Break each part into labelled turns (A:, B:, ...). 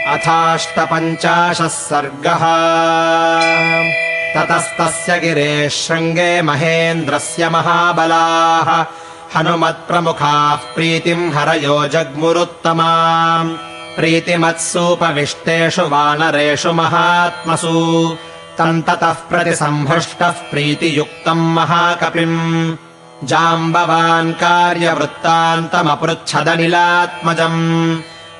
A: अथाष्टपञ्चाशः सर्गः। ततस्तस्य गिरेः शृङ्गे महेन्द्रस्य महाबलाः हनुमत्प्रमुखाः प्रीतिम् हरयो जग्मुरुत्तमाम्। प्रीतिमत्सूपविष्टेषु वानरेषु महात्मसु तम् ततः प्रतिसम्भृष्टः प्रीतियुक्तम् महाकपिम्। जाम्बवान् कार्यवृत्तान्तमपृच्छदनिलात्मजम्।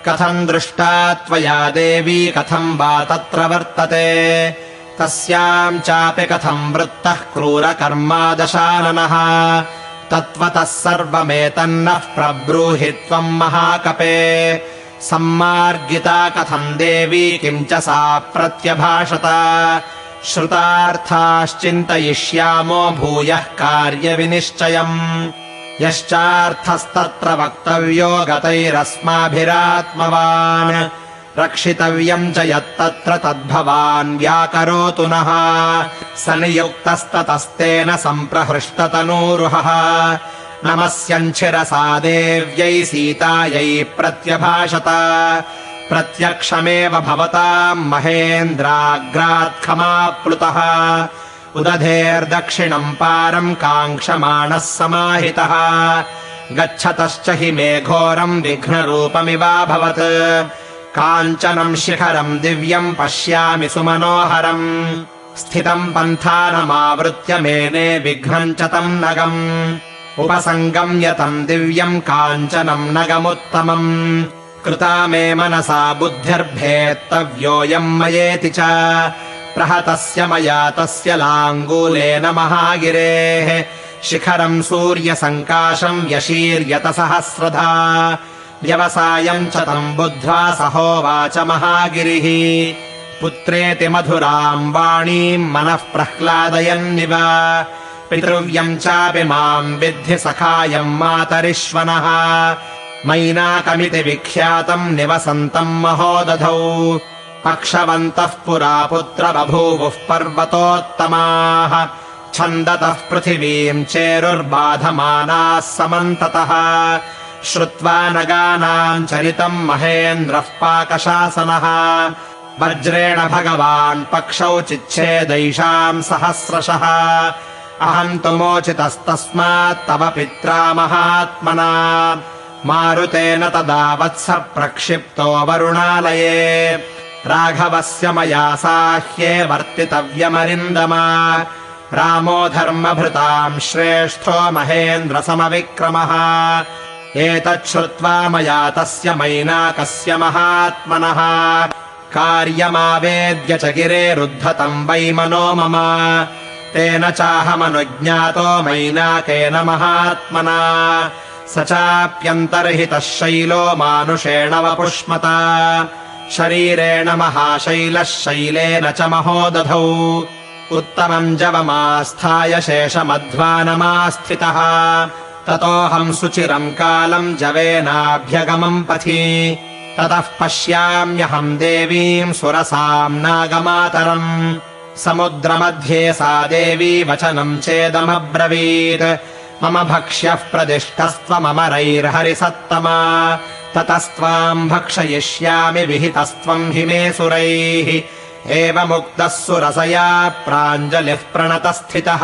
A: कथम् दृष्टा त्वया देवी कथम् वा तत्र वर्तते। तस्याम् चापि कथम् वृत्तः क्रूरकर्मादशाननः। तत्त्वतः सर्वमेतन्नः प्रब्रूहि त्वम् महाकपे। सम्मार्गिता कथम् देवी किम् च सा प्रत्यभाषत। श्रुतार्थाश्चिन्तयिष्यामो भूयः कार्यविनिश्चयम्। यश्चार्थस्तत्र वक्तव्यो गतैरस्माभिरात्मवान्। रक्षितव्यम् च यत्तत्र तद्भवान् व्याकरोतु नः। स नियुक्तस्ततस्तेन सम्प्रहृष्टतनूरुहः। नमस्यञ्छिरसा देव्यै सीतायै प्रत्यभाषत। प्रत्यक्षमेव भवताम् महेन्द्राग्रात् क्षमाप्लुतः। उदधेर्दक्षिणम् पारम् काङ्क्षमाणः समाहितः। गच्छतश्च हि मे घोरम् विघ्नरूपमिवाभवत्। काञ्चनम् शिखरम् दिव्यम् पश्यामि सुमनोहरम्। स्थितम् पन्थानमावृत्य मेने विघ्नम् च तम् नगम्। उपसङ्गम्य तम् दिव्यम् काञ्चनम् नगमुत्तमम्। कृता मे मनसा बुद्धिर्भेत्तव्योऽयम् मयेति च। प्रहतस्य मया तस्य लाङ्गूलेन महागिरेः। शिखरम् सूर्यसङ्काशम् व्यशीर्यत सहस्रधा। व्यवसायम् च तम् बुद्ध्वा सहोवाच महागिरिः। पुत्रेति मधुराम् वाणीम् मनः प्रह्लादयन्निव। पितृव्यम् चापि माम् विद्धि सखायम् मातरिश्वनः। मैनाकमिति विख्यातम् निवसन्तम् महोदधौ। पक्षवन्तः पुरा पुत्र बभूवुः पर्वतोत्तमाः। छन्दतः पृथिवीम् चेरुर्बाधमानाः समन्ततः। श्रुत्वा नगानाम् चरितम् महेन्द्रः पाकशासनः। वज्रेण भगवान् पक्षौ चिच्छेदैषाम् सहस्रशः। अहम् तु मोचितस्तस्मात् तव पित्रा महात्मना। मारुतेन तदा वत्स प्रक्षिप्तो वरुणालये। राघवस्य मया साह्ये वर्तितव्यमरिन्दमा। रामो धर्मभृताम् श्रेष्ठो महेन्द्रसमविक्रमः। एतच्छ्रुत्वा मया तस्य मैनाकस्य महात्मनः। कार्यमावेद्य च गिरेरुद्धतम् वै मनो मम। तेन चाहमनुज्ञातो मैनाकेन महात्मना। स चाप्यन्तर्हितः शैलो मानुषेण वपुष्मता। शरीरेण महाशैलः शैलेन च महोदधौ। उत्तमम् जवमास्थाय शेषमध्वानमास्थितः। ततोऽहम् सुचिरम् कालम् जवेनाभ्यगमम् पथि। ततः पश्याम्यहम् देवीम् सुरसाम् नागमातरम्। समुद्रमध्ये सा देवी वचनम् चेदमब्रवीत्। मम भक्ष्यः प्रदिष्टस्त्वममरैर्हरिसत्तमा। ततस्त्वाम् भक्षयिष्यामि विहितस्त्वम् हि मे सुरैः। एवमुक्तः सुरसया प्राञ्जलिः प्रणतस्थितः।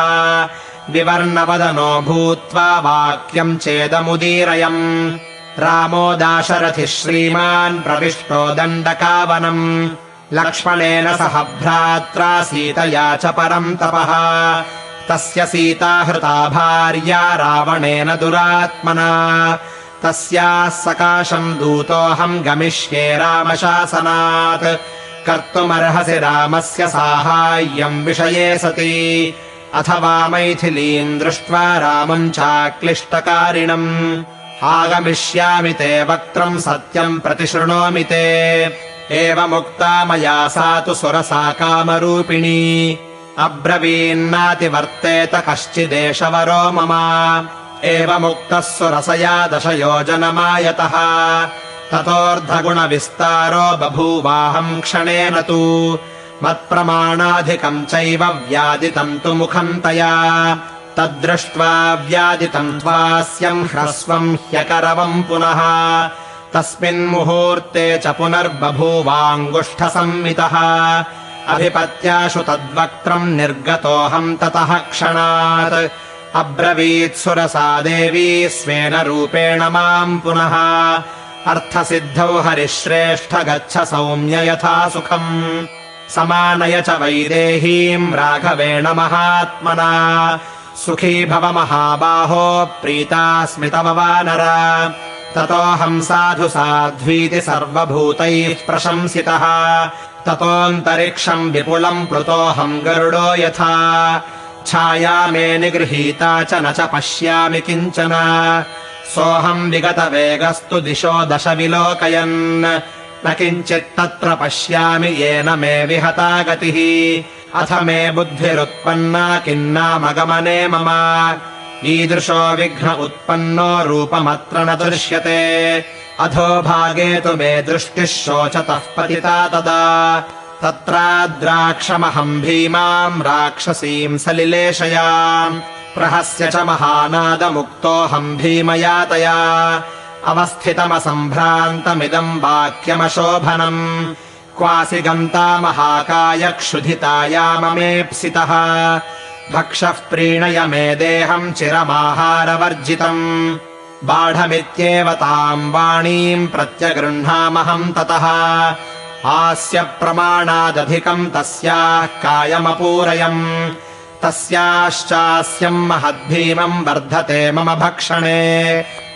A: विवर्णवदनो भूत्वा वाक्यम् चेदमुदीरयम्। रामो दाशरथिः श्रीमान् प्रविष्टो दण्डकावनम्। लक्ष्मणेन सह भ्रात्रा सीतया च परम् तपः। तस्य सीता हृता भार्या रावणेन दुरात्मना। तस्याः सकाशम् दूतोऽहम् गमिष्ये रामशासनात्। कर्तुमर्हसि रामस्य साहाय्यम् विषये सति। अथवा मैथिलीम् दृष्ट्वा रामम् चाक्लिष्टकारिणम्। आगमिष्यामि ते वक्त्रम् सत्यम् प्रतिशृणोमि ते। एवमुक्ता मया सा तु सुरसा कामरूपिणी। अब्रवीन्नातिवर्तेत कश्चिदेशवरो मम। एवमुक्तः सुरसया दशयोजनमायतः। ततोऽर्धगुणविस्तारो बभूवाहम् क्षणेन तु। मत्प्रमाणाधिकम् चैव व्यादितम् तु मुखम् तया। तद्दृष्ट्वा व्यादितम् त्वास्यम् ह्रस्वम् ह्यकरवम् पुनः। तस्मिन्मुहूर्ते च पुनर्बभूवाङ्गुष्ठसंमितः अभिपत्याशु तद्वक्त्रम् निर्गतोऽहम् ततः क्षणात् अब्रवीत् सुरसा देवी स्वेन रूपेण माम् पुनः अर्थसिद्धौ हरिश्रेष्ठ गच्छ सौम्य यथा सुखम् समानय च वैदेहीम् राघवेण महात्मना सुखी भव महाबाहो प्रीतास्मि तव वानर ततोऽहम् साधु साध्वीति सर्वभूतैः प्रशंसितः ततोऽन्तरिक्षम् विपुलम् प्लुतोऽहम् गरुडो यथा छाया मे निगृहीता च न च पश्यामि किञ्चन सोऽहम् विगतवेगस्तु दिशो दश विलोकयन् न किञ्चित्तत्र पश्यामि येन मे विहता गतिः अथ मे बुद्धिरुत्पन्ना किन्नामगमने मम ईदृशो विघ्न उत्पन्नो रूपमत्र न दृश्यते अधोभागे तु मे दृष्टिः शोचतः पतिता तदा तत्राद्राक्षमहम् भीमाम् राक्षसीम् सलिलेशयाम् प्रहस्य च महानादमुक्तोऽहम् भीमयातया अवस्थितमसम्भ्रान्तमिदम् वाक्यमशोभनम् क्वासि गन्ता महाकाय क्षुधितायाममेप्सितः भक्षः प्रीणय मे देहम् चिरमाहारवर्जितम् बाढमित्येव ताम् वाणीम् प्रत्यगृह्णामहम् ततः हास्य प्रमाणादधिकम् तस्याः कायमपूरयम् तस्याश्चास्यम् महद्भीमम् वर्धते मम भक्षणे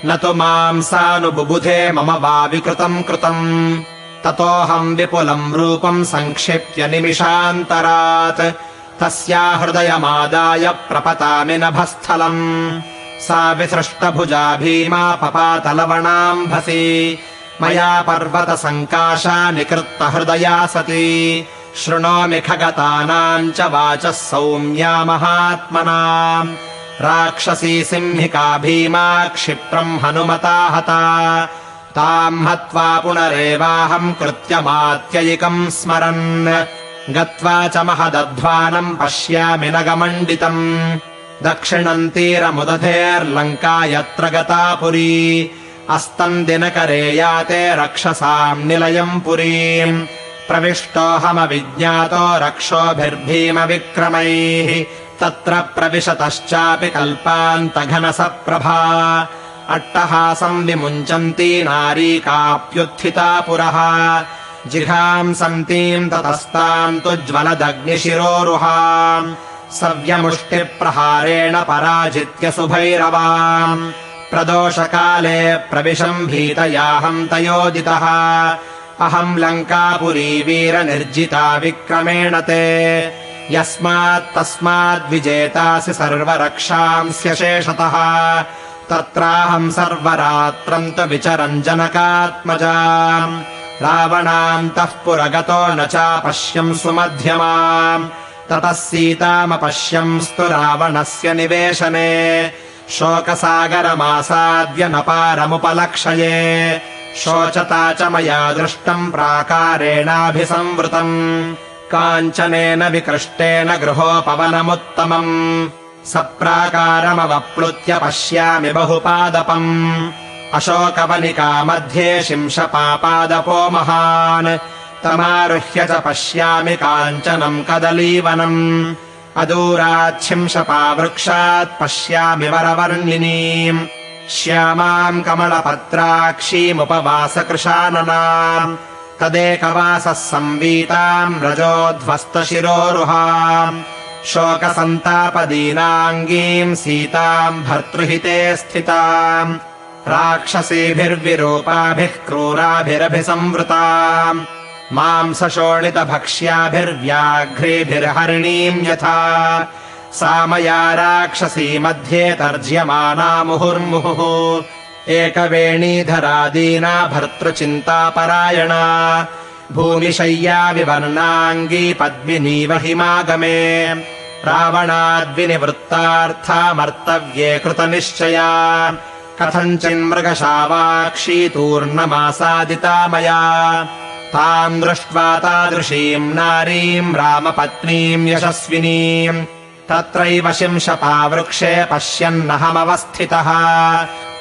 A: न तु मांसानुबुबुधे मम वा विकृतम् कृतम् ततोऽहम् विपुलम् रूपम् संक्षिप्य निमिषान्तरात् तस्या हृदयमादाय प्रपतामि नभस्थलम् सा विसृष्टभुजा भीमा पपातलवणाम्भसि मया पर्वतसङ्काशा निकृत्तहृदया सती शृणोमि खगतानाम् च वाचः सौम्या महात्मना राक्षसी सिंहिका भीमा क्षिप्रम् हनुमता हता ताम् हत्वा पुनरेवाहम् कृत्यमात्ययिकम् स्मरन् गत्वा च महदध्वानम् पश्यामि नगमण्डितम् दक्षिणम् तीरमुदधेर्लङ्का यत्र गता पुरी अस्तम् दिनकरे याते रक्षसाम् निलयम् पुरीम् प्रविष्टोऽहमविज्ञातो रक्षोभिर्भीमविक्रमैः तत्र प्रविशतश्चापि कल्पान्तघनसप्रभा अट्टहासम् विमुञ्चन्ती नारी काप्युत्थिता पुरः जिघांसन्तीम् ततस्ताम् तु ज्वलदग्निशिरोरुहाम् सव्यमुष्टिप्रहारेण पराजित्य सुभैरवाम् प्रदोषकाले प्रविशम् भीतयाहम् तयोदितः अहम् लङ्कापुरी वीरनिर्जिता विक्रमेण ते यस्मात्तस्माद्विजेतासि सर्वरक्षांस्य शेषतः तत्राहम् सर्वरात्रम् तु विचरन् जनकात्मजा रावणान्तः पुरगतो न चापश्यम् सुमध्यमाम् ततः सीतामपश्यंस्तु रावणस्य निवेशने शोकसागरमासाद्य न पारमुपलक्षये शोचता च मया दृष्टम् प्राकारेणाभिसंवृतम् काञ्चनेन विकृष्टेन गृहोपवनमुत्तमम् सप्राकारमवप्लुत्य पश्यामि बहुपादपम् अशोकवनिका मध्ये शिंशपापादपो महान् तमारुह्य च पश्यामि काञ्चनम् कदलीवनम् अदूराच्छिंशपावृक्षात् पश्यामि वरवर्णिनीम् श्यामाम् कमलपत्राक्षीमुपवासकृशाननाम् तदेकवासः संवीताम् रजोध्वस्तशिरोरुहाम् शोकसन्तापदीनाङ्गीम् सीताम् भर्तृहिते स्थिताम् राक्षसीभिर्विरूपाभिः क्रूराभिरभिसंवृताम् मांसशोणितभक्ष्याभिर्व्याघ्रेभिर्हरिणीम् यथा सा मया राक्षसी मध्ये तर्ज्यमाना मुहुर्मुहुः एकवेणीधरादीना भर्तृचिन्तापरायणा भूमिशय्या विवर्णाङ्गी पद्मिनीव हिमागमे रावणाद्विनिवृत्तार्थामर्तव्ये कृतनिश्चया कथञ्चिन्मृगशावाक्षी तूर्णमासादिता मया ताम् दृष्ट्वा तादृशीम् नारीम् रामपत्नीम् यशस्विनीम् तत्रैव शिंशपावृक्षे पश्यन्नहमवस्थितः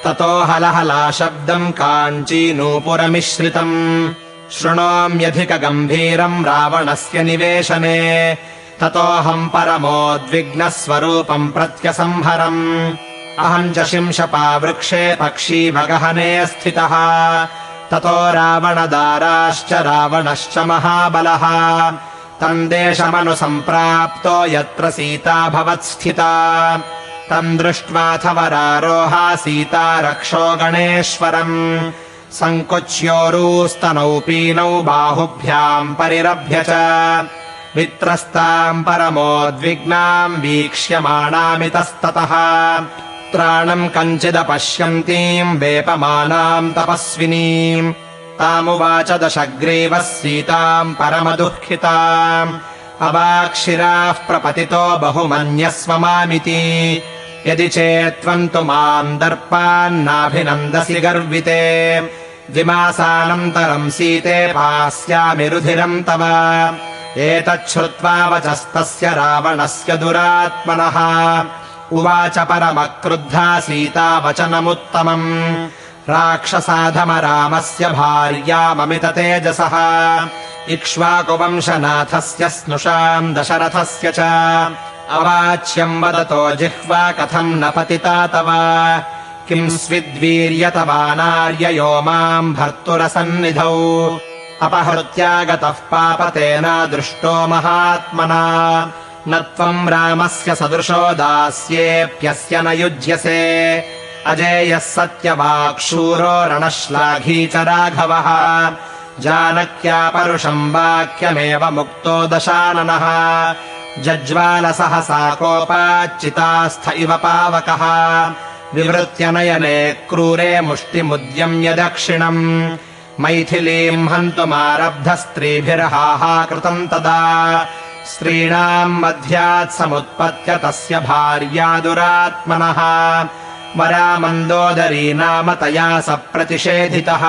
A: ततो हलहला शब्दम् काञ्चीनूपुरमिश्रितम् शृणोम्यधिकगम्भीरम् रावणस्य निवेशने ततोऽहम् परमोद्विग्नस्वरूपम् प्रत्यसंहरम् अहम् च शिंशपावृक्षे पक्षीवगहने स्थितः ततो रावणदाराश्च रावणश्च महाबलः तम् देशमनुसम्प्राप्तो यत्र सीता भवत्स्थिता तम् दृष्ट्वाथ वरारोहा सीता रक्षो गणेश्वरम् सङ्कुच्योरूस्तनौ पीनौ बाहुभ्याम् परिरभ्य च वित्रस्ताम् परमोद्विग्नाम् वीक्ष्यमाणामितस्ततः त्राणम् कञ्चिदपश्यन्तीम् वेपमानाम् तपस्विनीम् तामुवाच दशग्रीवः सीताम् परमदुःखिताम् अवाक्षिराः प्रपतितो बहुमन्यस्व मामिति यदि चेत्त्वम् तु माम् दर्पान्नाभिनन्दसि गर्विते द्विमासानन्तरम् सीते पास्यामि रुधिरम् तव एतच्छ्रुत्वा वचस्तस्य रावणस्य दुरात्मनः उवाच परमक्रुद्धा सीता वचनमुत्तमम् राक्षसाधमरामस्य भार्याममिततेजसः इक्ष्वाकुवंशनाथस्य स्नुषाम् दशरथस्य च अवाच्यम् वदतो जिह्वा कथम् न पतिता तव किम् स्विद्वीर्यतवानार्ययो माम् भर्तुरसन्निधौ अपहृत्यागतः पापतेन दृष्टो महात्मना न त्वम् रामस्य सदृशो दास्येऽप्यस्य न युज्यसे अजेयः सत्यवाक्शूरो रणश्लाघी च राघवः जानक्यापरुषम् वाक्यमेव मुक्तो दशाननः जज्वालसहसा कोपाच्चितास्थ इव पावकः विवृत्य नयने क्रूरे मुष्टिमुद्यम्य दक्षिणम् मैथिलीम् हन्तुमारब्धस्त्रीभिर्हाहाकृतम् तदा स्त्रीणाम् मध्यात् समुत्पत्य तस्य भार्या दुरात्मनः वरामन्दोदरी नाम तया स प्रतिषेधितः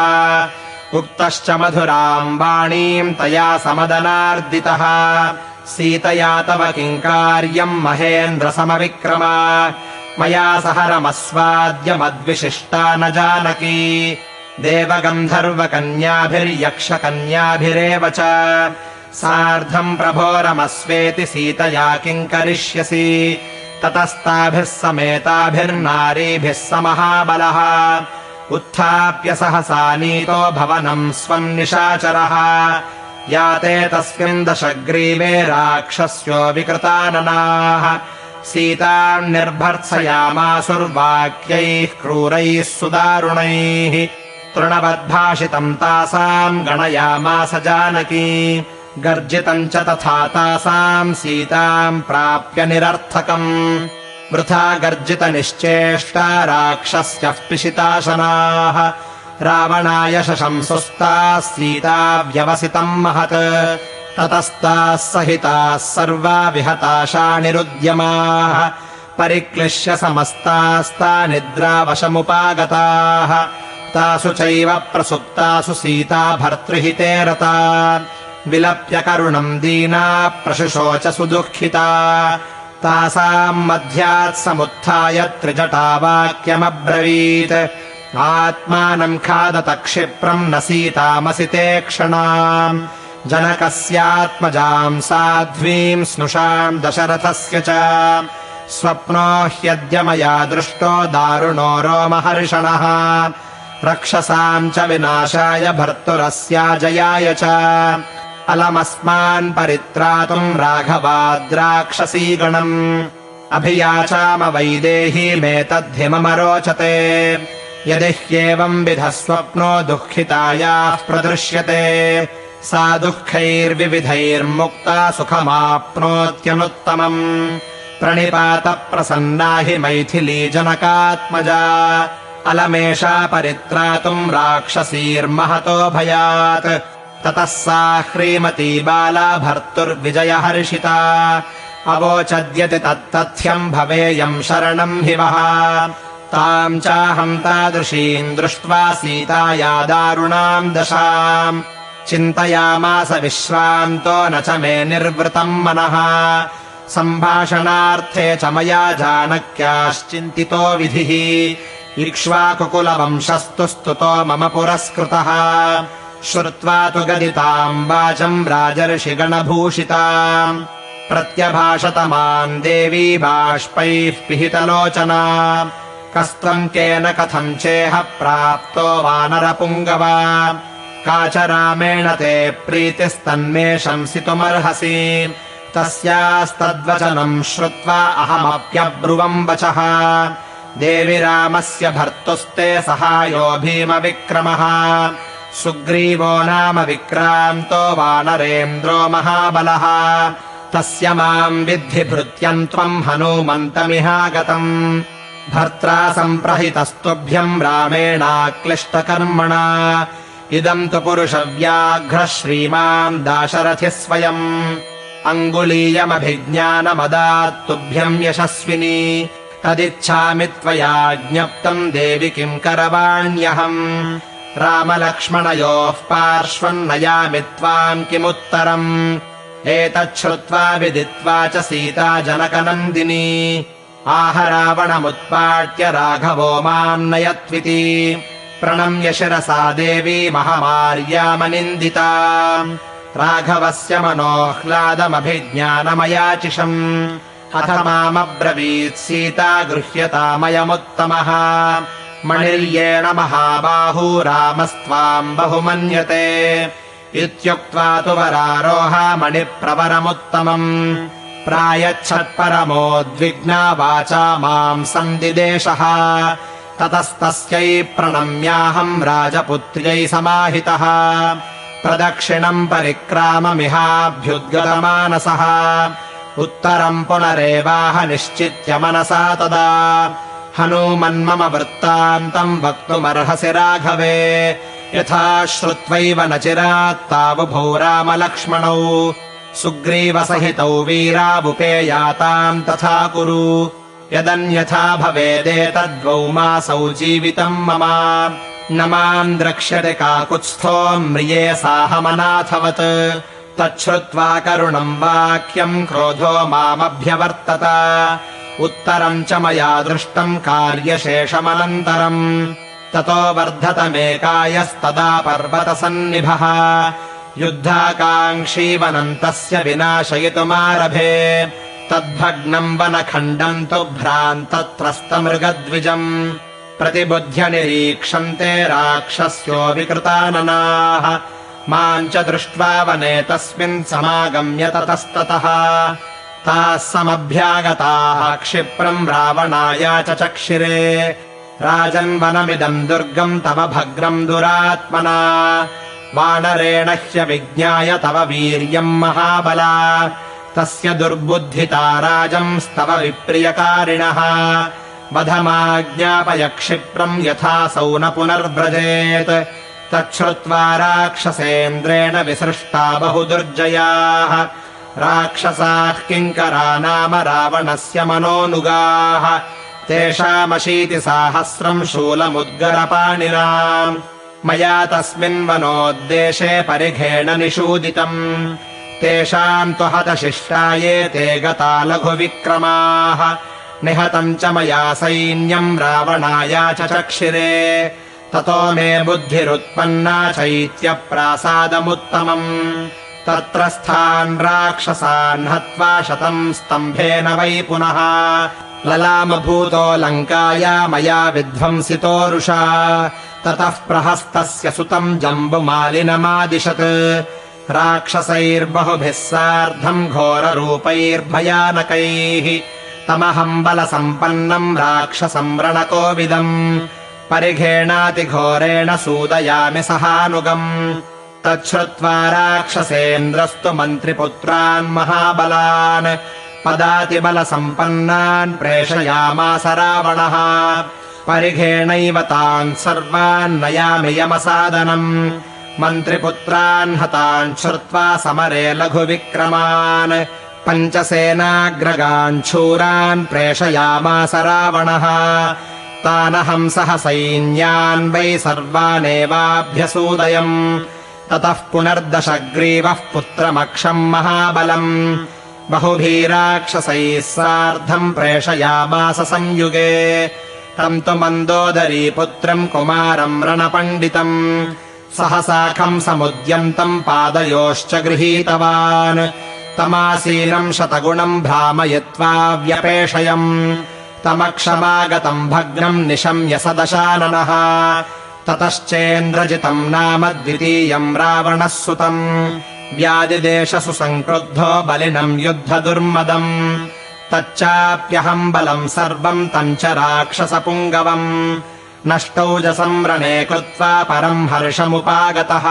A: उक्तश्च मधुराम् वाणीम् तया समदनार्दितः सीतया तव किम् कार्यम् महेन्द्रसमविक्रमा मया सह रमस्वाद्यमद्विशिष्टा न जानकी देवगन्धर्वकन्याभिर्यक्षकन्याभिरेव च सार्धम् प्रभो रमस्वेति सीतया किम् करिष्यसि ततस्ताभिः समेताभिर्नारीभिः स महाबलः उत्थाप्य सहसा नीतो भवनम् स्वम् निशाचरः याते तस्मिन् दशग्रीवे राक्षस्यो विकृताननाः सीताम् निर्भर्त्सयामासुर्वाक्यैः क्रूरैः सुदारुणैः तृणवद्भाषितम् तासाम् गणयामास जानकी गर्जितम् च तथा तासाम् सीताम् प्राप्य निरर्थकम् वृथा गर्जितनिश्चेष्टा राक्षस्यः पिशिताशनाः रावणाय शशंसुस्ताः सीता व्यवसितम् महत् ततस्ताः सहिताः सर्वा विहताशा निरुद्यमाः परिक्लिश्य समस्तास्ता निद्रावशमुपागताः तासु चैव प्रसुप्तासु सीता भर्तृहिते रता विलप्य करुणम् दीना प्रशुशोच सुदुःखिता तासाम् मध्यात् समुत्थाय त्रिजटावाक्यमब्रवीत् आत्मानम् खादत क्षिप्रम् न सीतामसि ते क्षणाम् जनकस्यात्मजाम् साध्वीम् स्नुषाम् दशरथस्य च स्वप्नो ह्यद्य मया दृष्टो दारुणो रोमहर्षणः रक्षसाम् च विनाशाय भर्तुरस्याजयाय च अलमस्मान् परित्रातुम् राघवाद्राक्षसीगणम् अभियाचाम वैदेहीमेतद्धिममरोचते यदि ह्येवम् विधः स्वप्नो दुःखितायाः प्रदृश्यते सा दुःखैर्विविधैर्मुक्ता सुखमाप्नोत्यनुत्तमम् प्रणिपात प्रसन्ना हि मैथिली जनकात्मजा अलमेषा परित्रातुम् राक्षसीर्महतो भयात् ततः सा ह्रीमती बाला भर्तुर्विजयहर्षिता अवोचद्यति तत्तथ्यम् भवेयम् शरणम् हि वः ताम् चाहम् तादृशीम् दृष्ट्वा सीताया दारुणाम् दशाम् चिन्तयामास विश्रान्तो न च मे निर्वृतम् मनः सम्भाषणार्थे च मया जानक्याश्चिन्तितो विधिः इक्ष्वाकुकुलवंशस्तु स्तुतो मम पुरस्कृतः श्रुत्वा तु गदिताम् वाचम् राजर्षिगणभूषिताम् प्रत्यभाषत माम् देवी बाष्पैः पिहितलोचना कस्त्वम् केन कथम् चेह प्राप्तो वानरपुङ्गवा का च रामेण ते प्रीतिस्तन्मे शंसितुमर्हसि तस्यास्तद्वचनम् श्रुत्वा अहमप्यब्रुवम् वचः देवि रामस्य भर्तुस्ते सहायो भीमविक्रमः सुग्रीवो नाम विक्रान्तो वानरेन्द्रो महाबलः तस्य माम् विद्धि भृत्यम् त्वम् हनूमन्तमिहागतम् भर्त्रा सम्प्रहितस्तुभ्यम् रामेणाक्लिष्टकर्मणा इदम् तु पुरुषव्याघ्रः श्रीमान् दाशरथिः स्वयम् अङ्गुलीयमभिज्ञानमदात्तुभ्यम् यशस्विनी तदिच्छामि त्वया ज्ञप्तम् देवि किम् करवाण्यहम् रामलक्ष्मणयोः पार्श्वन्नयामि त्वाम् किमुत्तरम् एतच्छ्रुत्वा विदित्वा च सीता जनकनन्दिनी आह रावणमुत्पाट्य राघवो माम् नयत्विति प्रणम्य शिरसा देवी महमार्यामनिन्दिता राघवस्य मनोह्लादमभिज्ञानमयाचिषम् अथ मामब्रवीत् सीता गृह्यतामयमुत्तमः मणिर्येण महाबाहू रामस्त्वाम् बहुमन्यते इत्युक्त्वा तु वरारोह मणिप्रवरमुत्तमम् प्रायच्छत्परमोद्विग्ना वाचा माम् सन्दिदेशः ततस्तस्यै प्रणम्याहम् राजपुत्र्यै समाहितः प्रदक्षिणम् परिक्राममिहाभ्युद्गतमानसः उत्तरम् पुनरेवाह निश्चित्य मनसा तदा हनूमन्मम वृत्तान्तम् वक्तुमर्हसि राघवे यथा श्रुत्वैव न चिरात्तावुभौ रामलक्ष्मणौ सुग्रीवसहितौ वीरावुपेयाताम् तथा कुरु यदन्यथा भवेदेतद्वौ मासौ जीवितम् मम न माम् द्रक्ष्यते काकुत्स्थो म्रिये साहमनाथवत् तच्छ्रुत्वा करुणम् वाक्यम् क्रोधो मामभ्यवर्तत उत्तरम् च मया दृष्टम् कार्यशेषमनन्तरम् ततो वर्धतमेकायस्तदा पर्वतसन्निभः युद्धाकाङ्क्षीवनन्तस्य विनाशयितुमारभे तद्भग्नम् वनखण्डम् तु भ्रान्तत्रस्तमृगद्विजम् प्रतिबुध्य निरीक्षन्ते राक्षस्यो विकृताननाः माम् च दृष्ट्वा वने तस्मिन् समागम्य ततस्ततः ताः समभ्यागताः क्षिप्रम् रावणाय च चक्षिरे राजन्वनमिदम् दुर्गम् तव भग्रम् दुरात्मना वानरेण ह्यविज्ञाय तव वीर्यम् महाबला तस्य दुर्बुद्धिता राजंस्तव विप्रियकारिणः वधमाज्ञापय क्षिप्रम् यथासौ न पुनर्व्रजेत् तच्छ्रुत्वा राक्षसेन्द्रेण विसृष्टा बहुदुर्जयाः राक्षसाः किङ्करा नाम रावणस्य मनोनुगाः तेषामशीतिसाहस्रम् शूलमुद्गरपाणिनाम् मया तस्मिन् वनोद्देशे परिघेण निषूदितम् तेषाम् तु हतशिष्टाये ते गता लघुविक्रमाः निहतम् च मया सैन्यम् रावणाय च चक्षिरे ततो मे बुद्धिरुत्पन्ना चैत्यप्रासादमुत्तमम् तत्र स्थान् राक्षसान् हत्वा 100 स्तम्भेन वै पुनः ललामभूतो लङ्काया मया विध्वंसितोरुषा ततः प्रहस्तस्य सुतम् जम्बुमालिनमादिशत् राक्षसैर्बहुभिः सार्धम् घोररूपैर्भयानकैः तमहम् बलसम्पन्नम् राक्षसम् रणकोविदम् परिघेणातिघोरेण सूदयामि सहानुगम् तच्छ्रुत्वा राक्षसेन्द्रस्तु मन्त्रिपुत्रान् महाबलान् पदातिबलसम्पन्नान् प्रेषयामास रावणः परिघेणैव तान् सर्वान् नयामि यमसादनम् मन्त्रिपुत्रान् हतान् श्रुत्वा समरे लघुविक्रमान् 5 सेनाग्रगान् शूरान् प्रेषयामास रावणः तानहम् सह सैन्यान् वै सर्वानेवाभ्यसूदयम् ततः पुनर्दशग्रीवः पुत्रमक्षम् महाबलम् बहुभिराक्षसैः सार्धम् प्रेषयामास संयुगे तम् तु मन्दोदरी पुत्रम् कुमारम् रणपण्डितम् सहसाखम् समुद्यन्तम् पादयोश्च गृहीतवान् तमासीनम् शतगुणम् भ्रामयित्वा व्यपेषयम् तमक्षमागतम् भग्नम् निशम्य स दशाननः ततश्चेन्द्रजितम् नाम द्वितीयम् रावणः सुतम् व्याधिदेशसु सङ्क्रुद्धो बलिनम् युद्धदुर्मदम् तच्चाप्यहम् बलम् सर्वम् तम् च राक्षसपुङ्गवम् नष्टौजसम् रणे कृत्वा परम् हर्षमुपागतः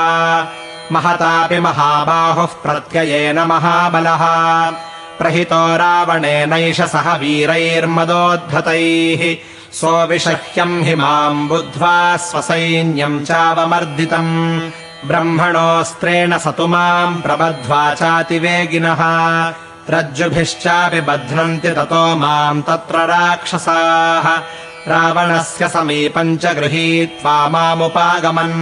A: महतापि महाबाहुः प्रत्ययेन महाबलः प्रहितो रावणेनैष सह वीरैर्मदोद्धतैः सोऽविषह्यम् हि माम् बुद्ध्वा स्वसैन्यम् चावमर्दितम् ब्रह्मणोऽस्त्रेण स तु माम् प्रबद्ध्वा चातिवेगिनः रज्जुभिश्चापि बध्नन्ति ततो माम् तत्र राक्षसाः रावणस्य समीपम् च गृहीत्वा मामुपागमन्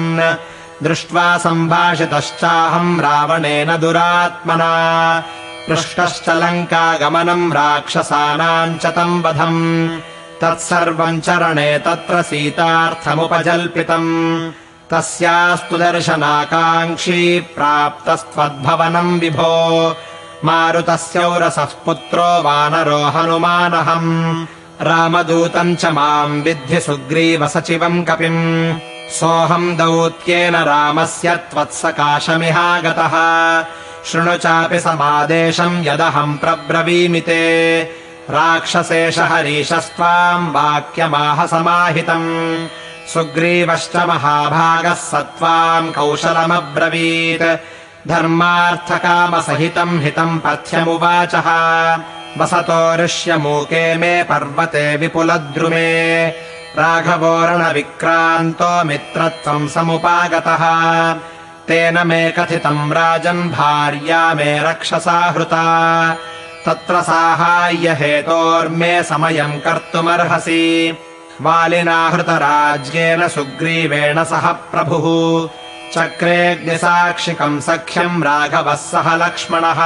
A: दृष्ट्वा सम्भाषितश्चाहम् रावणेन दुरात्मना पृष्टश्च लङ्कागमनम् राक्षसानाम् च तम् वधम् तत्सर्वम् चरणे तत्र सीतार्थमुपजल्पितम् तस्यास्तु दर्शनाकाङ्क्षी प्राप्तस्त्वद्भवनम् विभो मारुतस्यौरसः पुत्रो वानरो हनुमानहम् रामदूतम् च माम् विद्धि सुग्रीवसचिवम् कपिम् सोऽहम् दौत्येन रामस्य त्वत्सकाशमिहागतः शृणु चापि समादेशम् यदहम् प्रब्रवीमि ते राक्षसेश हरीशस्त्वाम् वाक्यमाह समाहितम् सुग्रीवश्च महाभागः सत्त्वाम् कौशलमब्रवीत् धर्मार्थकामसहितम् हितम् पथ्यमुवाचः वसतो ऋष्यमूके मे पर्वते विपुलद्रुमे राघवोरणविक्रान्तो मित्रत्वम् समुपागतः तेन मे कथितम् राजन् भार्या मे रक्षसा हृता तत्र साहाय्यहेतोर्मे समयम् कर्तुमर्हसि वालिना हृतराज्येन सुग्रीवेण सह प्रभुः चक्रेऽग्निसाक्षिकम् सख्यम् राघवः सह लक्ष्मणः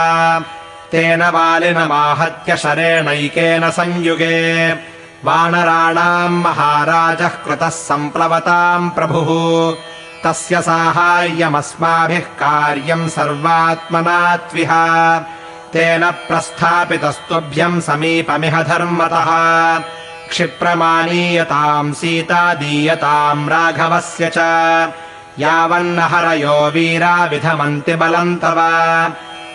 A: तेन वालिनमाहत्य शरेणैकेन संयुगे वानराणाम् महाराजः कृतः सम्प्लवताम् प्रभुः तस्य साहाय्यमस्माभिः कार्यम् सर्वात्मनात्विह तेन प्रस्थापितस्तुभ्यम् समीपमिह धर्मतः क्षिप्रमानीयताम् सीता दीयताम् राघवस्य च यावन्न हरयो वीरा विधमन्ति बलम् तव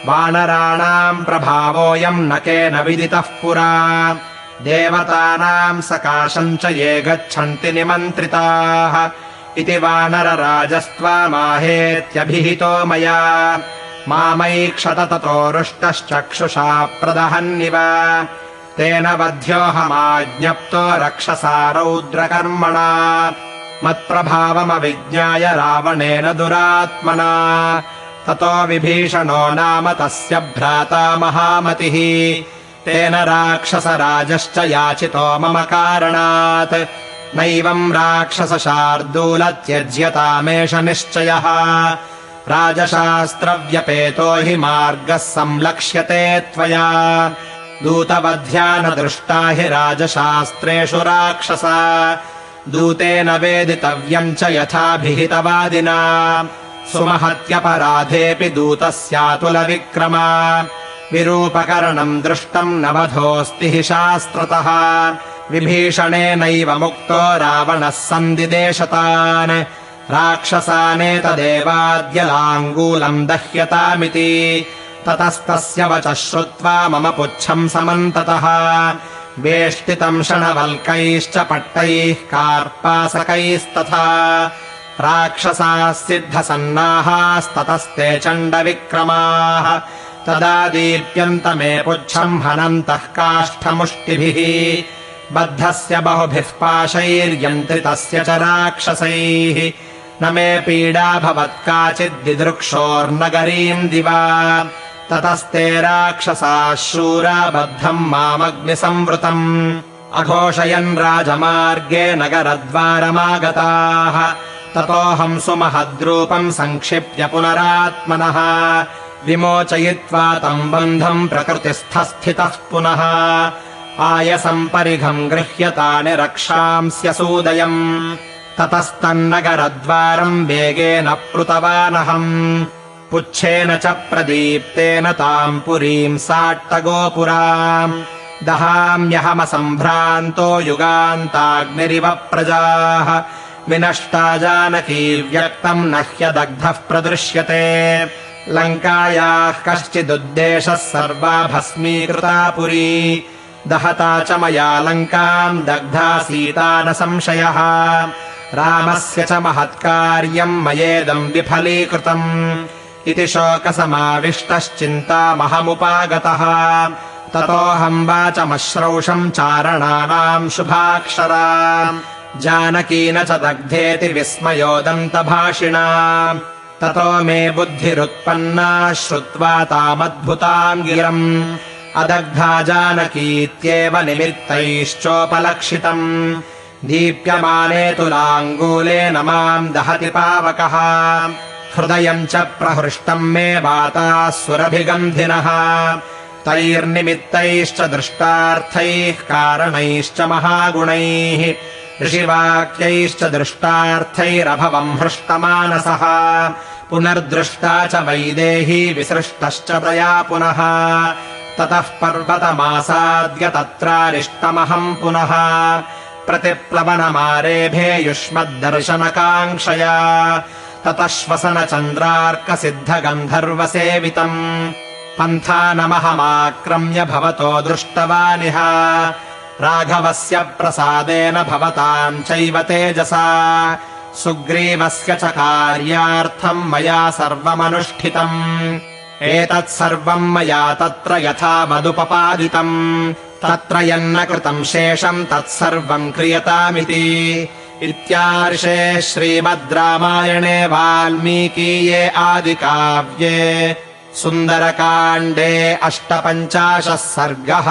A: वानराणाम् प्रभावोऽयम् न केन विदितः पुरा देवतानाम् सकाशम् च ये गच्छन्ति निमन्त्रिताः इति वानरराजस्त्वामाहेत्यभिहितो मया मामैक्षत ततो रुष्टश्चक्षुषा प्रदहन्निव तेन वध्योऽहमाज्ञप्तो रक्षसा रौद्रकर्मणा मत्प्रभावमविज्ञाय रावणेन दुरात्मना ततो विभीषणो नाम तस्य भ्राता महामतिः तेन राक्षसराजश्च याचितो मम कारणात् नैवम् राक्षसशार्दूल त्यज्यतामेष निश्चयः राजशास्त्रव्यपेतो हि मार्गः संलक्ष्यते त्वया दूतवध्या न दृष्टा हि राजशास्त्रेषु राक्षसा दूतेन वेदितव्यम् च यथाभिहितवादिना सुमहत्यपराधेऽपि दूतस्यातुलविक्रमा विरूपकरणम् दृष्टम् न वधोऽस्ति हि शास्त्रतः विभीषणेनैव मुक्तो रावणः सन्दिदेशतान् राक्षसानेतदेवाद्यलाङ्गूलम् दह्यतामिति ततस्तस्य वचः श्रुत्वा मम पुच्छम् समन्ततः वेष्टितम् शणवल्कैश्च पट्टैः कार्पासकैस्तथा राक्षसाः सिद्धसन्नाहास्ततस्ते चण्डविक्रमाः तदा दीप्यन्तमे पुच्छम् हनन्तः काष्ठमुष्टिभिः बद्धस्य बहुभिः पाशैर्यन्त्रितस्य च राक्षसैः न मे पीडा भवत्काचिद्दिदृक्षोर्नगरीम् दिवा ततस्ते राक्षसाः शूरा बद्धम् मामग्निसंवृतम् अघोषयन् राजमार्गे नगरद्वारमागताः ततोऽहम् सुमहद्रूपम् सङ्क्षिप्य पुनरात्मनः विमोचयित्वा तम् बन्धम् प्रकृतिस्थस्थितः पुनः आयसम् परिघम् गृह्य तानि रक्षांस्यसूदयम् ततस्तन्नगरद्वारम् वेगेन प्लुतवानहम् पुच्छेन च प्रदीप्तेन ताम् पुरीम् साट्टगोपुराम् दहाम्यहमसम्भ्रान्तो युगान्ताग्निरिव प्रजाः विनष्टा जानकी व्यक्तम् न ह्यदग्धः प्रदृश्यते लङ्कायाः कश्चिदुद्देशः सर्वा भस्मीकृता पुरी दहता च मया लङ्काम् दग्धा सीता न संशयः रामस्य च महत्कार्यम् मयेदम् विफलीकृतम् इति शोकसमाविष्टश्चिन्तामहमुपागतः ततोऽहम् वाचमश्रौषम् चारणानाम् शुभाक्षरा जानकी न च दग्धेति विस्मयोदन्तभाषिणा ततो मे बुद्धिरुत्पन्ना श्रुत्वा तामद्भुताम् गिरम् अदग्धा जानकीत्येव निमित्तैश्चोपलक्षितम् दीप्यमाने तुलाङ्गूलेन माम् दहति पावकः हृदयम् च प्रहृष्टम् मे वाताः सुरभिगन्धिनः तैर्निमित्तैश्च दृष्टार्थैः कारणैश्च महागुणैः ऋषिवाक्यैश्च दृष्टार्थैरभवम् हृष्टमानसः पुनर्दृष्टा च वैदेही विसृष्टश्च तया पुनः ततः पर्वतमासाद्य तत्रारिष्टमहम् पुनः प्रतिप्लवनमारेभे युष्मद्दर्शनकाङ्क्षया ततः श्वसनचन्द्रार्कसिद्धगन्धर्वसेवितम् पन्थानमहमाक्रम्य भवतो दृष्टवानिह राघवस्य प्रसादेन भवताम् चैव तेजसा सुग्रीवस्य च कार्यार्थम् मया सर्वमनुष्ठितम् एतत् सर्वम् मया तत्र यथा वदुपपादितम् तत्र यन्न कृतम् शेषम् तत्सर्वम् क्रियतामिति इत्यार्षे श्रीमद् रामायणे वाल्मीकीये आदिकाव्ये सुन्दरकाण्डे 58 सर्गः।